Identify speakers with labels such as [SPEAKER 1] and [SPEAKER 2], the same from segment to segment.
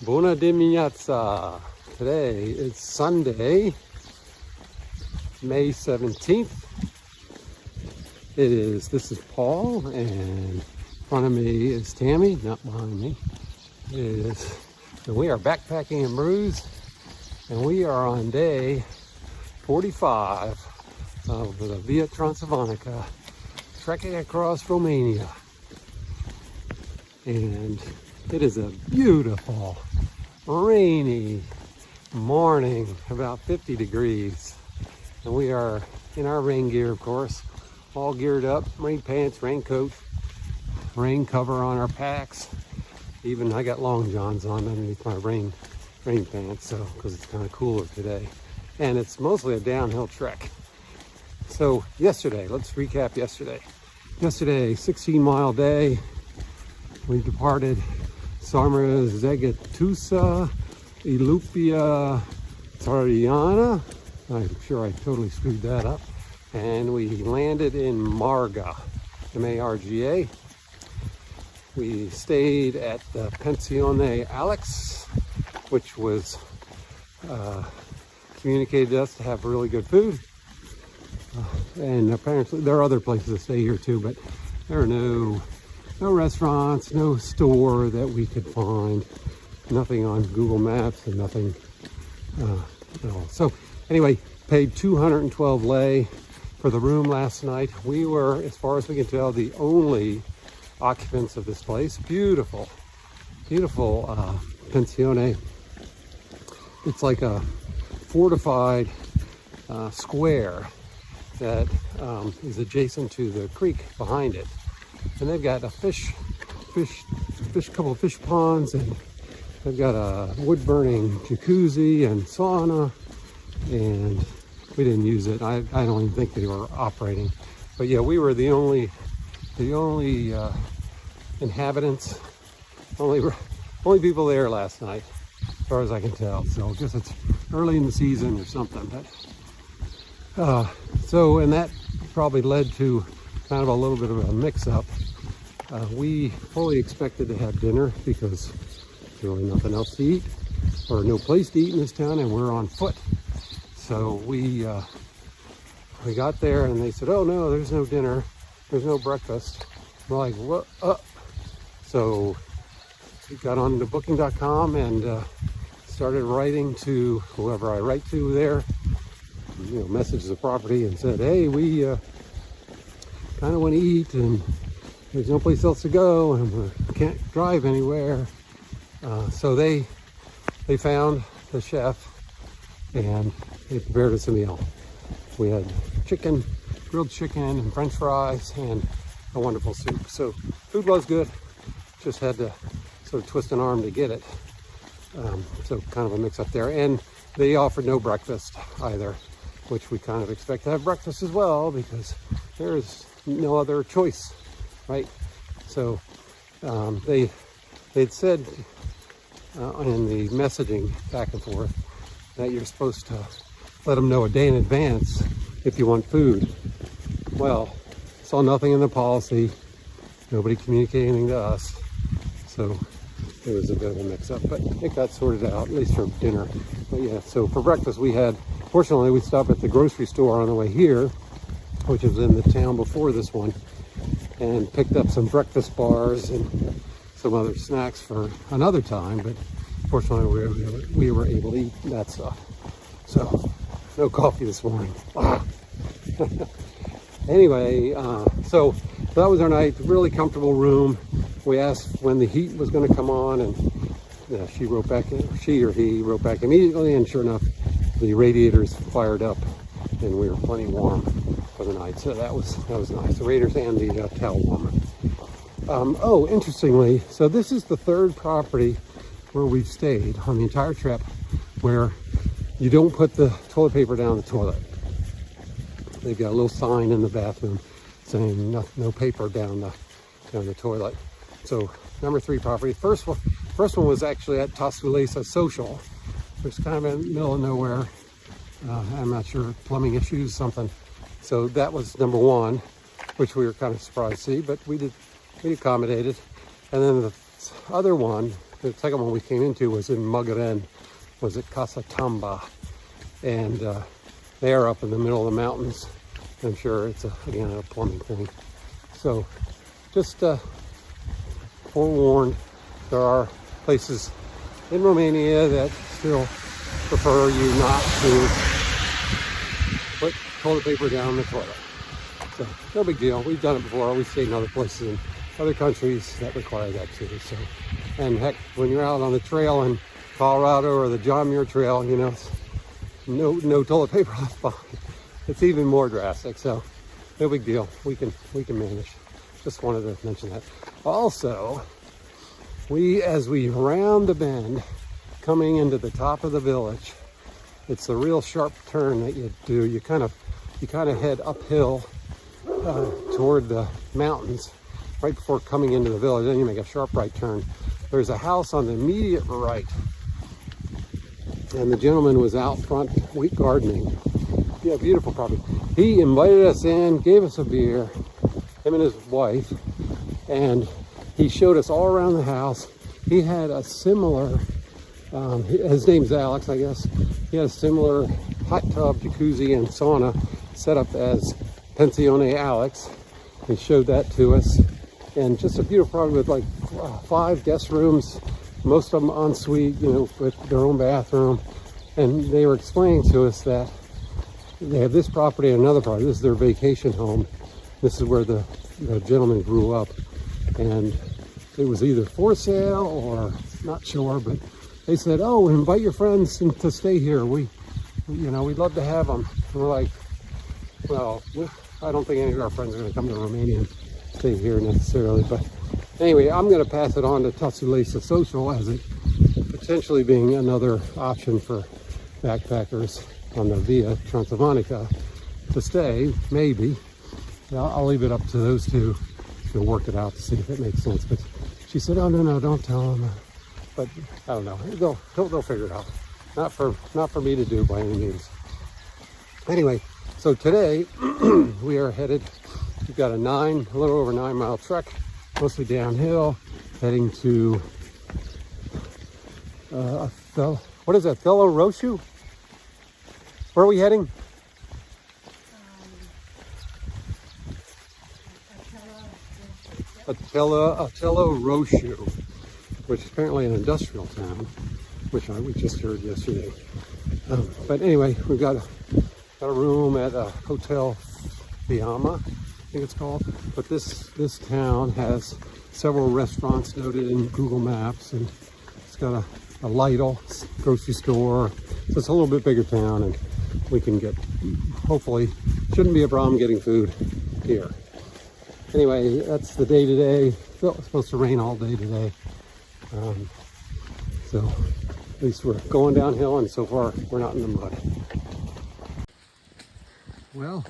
[SPEAKER 1] Buona dimineața. Today is Sunday, May 17th. This is Paul, and in front of me is Tammy, not behind me. And we are backpacking in Bruges, and we are on day 45 of the Via Transilvanica, trekking across Romania. And it is a beautiful, rainy morning, about 50 degrees. And we are in our rain gear, of course, all geared up, rain pants, raincoat, rain cover on our packs. Even I got long johns on underneath my rain pants, so because it's kind of cooler today. And it's mostly a downhill trek. So yesterday, let's recap yesterday. Yesterday, 16-mile day. We departed Samra Zegatusa, Ilupia Tariana. I'm sure I totally screwed that up. And we landed in Marga, M-A-R-G-A. We stayed at the Pensione Alex, which was communicated to us to have really good food. And apparently there are other places to stay here too, but there are no restaurants, no store that we could find, nothing on Google Maps, and nothing at all. So anyway, paid 212 lei for the room last night. We were, as far as we can tell, the only occupants of this place. Beautiful, beautiful pensione. It's like a fortified square that is adjacent to the creek behind it. And they've got a couple of fish ponds, and they've got a wood burning jacuzzi and sauna, and we didn't use it. I don't even think they were operating, but yeah, we were the only inhabitants, only people there last night, as far as I can tell. So I guess it's early in the season or something. But and that probably led to kind of a little bit of a mix-up. We fully expected to have dinner because there's really nothing else to eat, or no place to eat in this town, and we're on foot. So we got there and they said, "Oh no, there's no dinner, there's no breakfast." We're like, "What?" So we got on to booking.com and started writing to whoever I write to there, messaged the property and said, "Hey, we kind of want to eat, and there's no place else to go, and we can't drive anywhere." So they found the chef, and they prepared us a meal. We had grilled chicken and French fries, and a wonderful soup. So food was good, just had to sort of twist an arm to get it. So kind of a mix up there. And they offered no breakfast either, which we kind of expect to have breakfast as well, because there's no other choice, right? So they'd said in the messaging back and forth that you're supposed to let them know a day in advance if you want food. Well, saw nothing in the policy, nobody communicated anything to us, so it was a bit of a mix-up, but it got sorted out, at least for dinner. But yeah, so for breakfast fortunately we stopped at the grocery store on the way here, which was in the town before this one, and picked up some breakfast bars and some other snacks for another time, but fortunately we were able to eat that stuff. So no coffee this morning. Anyway, so that was our night. Really comfortable room. We asked when the heat was going to come on, and she or he wrote back immediately, and sure enough, the radiators fired up and we were plenty warm for the night. So that was nice. The radiators and the towel warmer. Interestingly, so this is the third property where we've stayed on the entire trip where you don't put the toilet paper down the toilet. They've got a little sign in the bathroom saying no paper down the toilet. So number 3 property. First one was actually at Tasculesa Social, which is kind of in the middle of nowhere. I'm not sure, plumbing issues, something. So that was number 1, which we were kind of surprised to see, but we accommodated. And then the other one The second one we came into was in Magaran, was at Casa Tamba, and they are up in the middle of the mountains. I'm sure it's again a plumbing thing. So just forewarned, there are places in Romania that still prefer you not to put toilet paper down the toilet. So no big deal. We've done it before. We've stayed in other places in other countries that require that too. So, and heck, when you're out on the trail in Colorado or the John Muir Trail, you know, no toilet paper left behind. It's even more drastic. So no big deal. We can manage. Just wanted to mention that. Also, as we round the bend, coming into the top of the village, it's the real sharp turn that you do. You kind of head uphill toward the mountains right before coming into the village. Then you make a sharp right turn. There's a house on the immediate right, and the gentleman was out front wheat gardening. Yeah, beautiful property. He invited us in, gave us a beer, him and his wife, and he showed us all around the house. He had a similar, his name's Alex, I guess. He had a similar hot tub, jacuzzi, and sauna set up as Pensione Alex. He showed that to us. And just a beautiful property with like 5 guest rooms, most of them en suite, you know, with their own bathroom. And they were explaining to us that they have this property and another property. This is their vacation home. This is where the gentleman grew up. And it was either for sale or not sure, but they said, oh, invite your friends to stay here. We'd love to have them. And we're like, well, I don't think any of our friends are going to come to Romania and stay here necessarily. But anyway, I'm going to pass it on to Tasulesa Social as it potentially being another option for backpackers on the Via Transilvanica to stay, maybe. I'll leave it up to those two to work it out to see if it makes sense. But she said, oh, no, don't tell them. But I don't know. They'll figure it out. Not for me to do by any means. Anyway, so today we are headed. We've got a little over 9 mile trek, mostly downhill, heading to what is that? Otelu Rosu? Where are we heading? Otelu Rosu, which is apparently an industrial town, which we just heard yesterday. But anyway, we've got a room at a Hotel Fiamma, I think it's called. But this town has several restaurants noted in Google Maps, and it's got a Lidl grocery store. So it's a little bit bigger town, and we can hopefully, shouldn't be a problem getting food here. Anyway, that's the day today. It's supposed to rain all day today. So at least we're going downhill, and so far we're not in the mud. Well,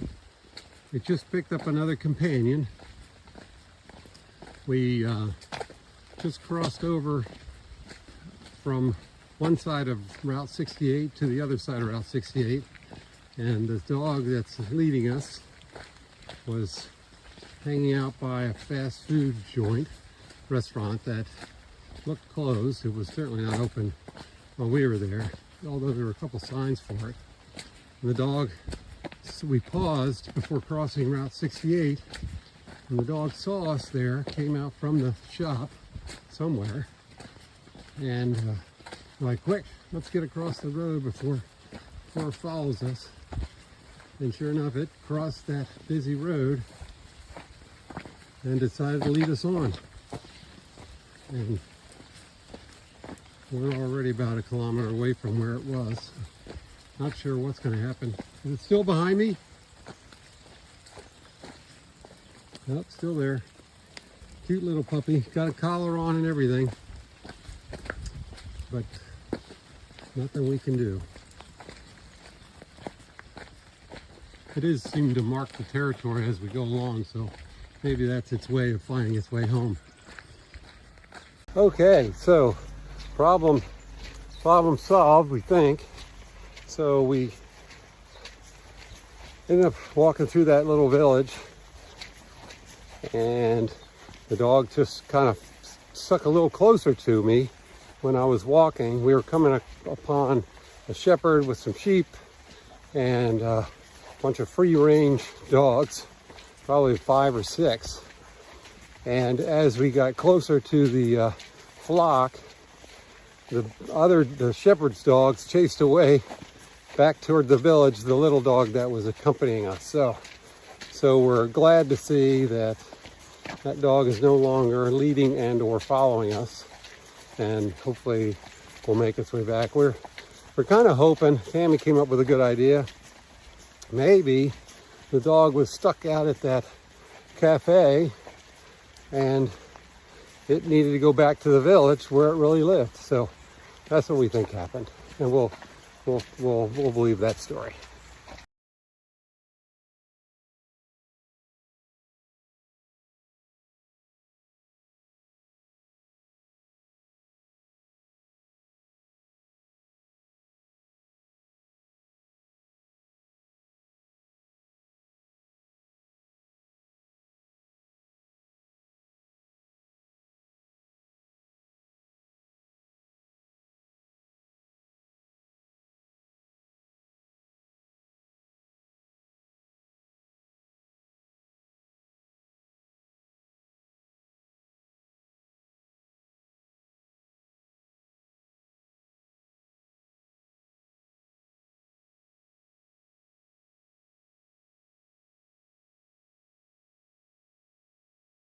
[SPEAKER 1] we just picked up another companion. We just crossed over from one side of Route 68 to the other side of Route 68, and the dog that's leading us was hanging out by a fast food restaurant that looked closed. It was certainly not open while we were there, although there were a couple signs for it. And the dog, so we paused before crossing Route 68, and the dog saw us there, came out from the shop somewhere, and like, quick, let's get across the road before it follows us. And sure enough, it crossed that busy road and decided to lead us on. And we're already about a kilometer away from where it was. Not sure what's going to happen. Is it still behind me? Nope, still there. Cute little puppy. Got a collar on and everything. But nothing we can do. It is seeming to mark the territory as we go along, so maybe that's its way of finding its way home. Okay, so problem solved, we think. So we ended up walking through that little village, and the dog just kind of stuck a little closer to me when I was walking, we were coming upon a shepherd with some sheep and a bunch of free-range dogs, probably 5 or 6. And as we got closer to the flock, the shepherd's dogs chased away back toward the village the little dog that was accompanying us. So we're glad to see that that dog is no longer leading and or following us, and hopefully we'll make its way back. We're kind of hoping, Tammy came up with a good idea. Maybe the dog was stuck out at that cafe and it needed to go back to the village where it really lived. So that's what we think happened, and we'll believe that story.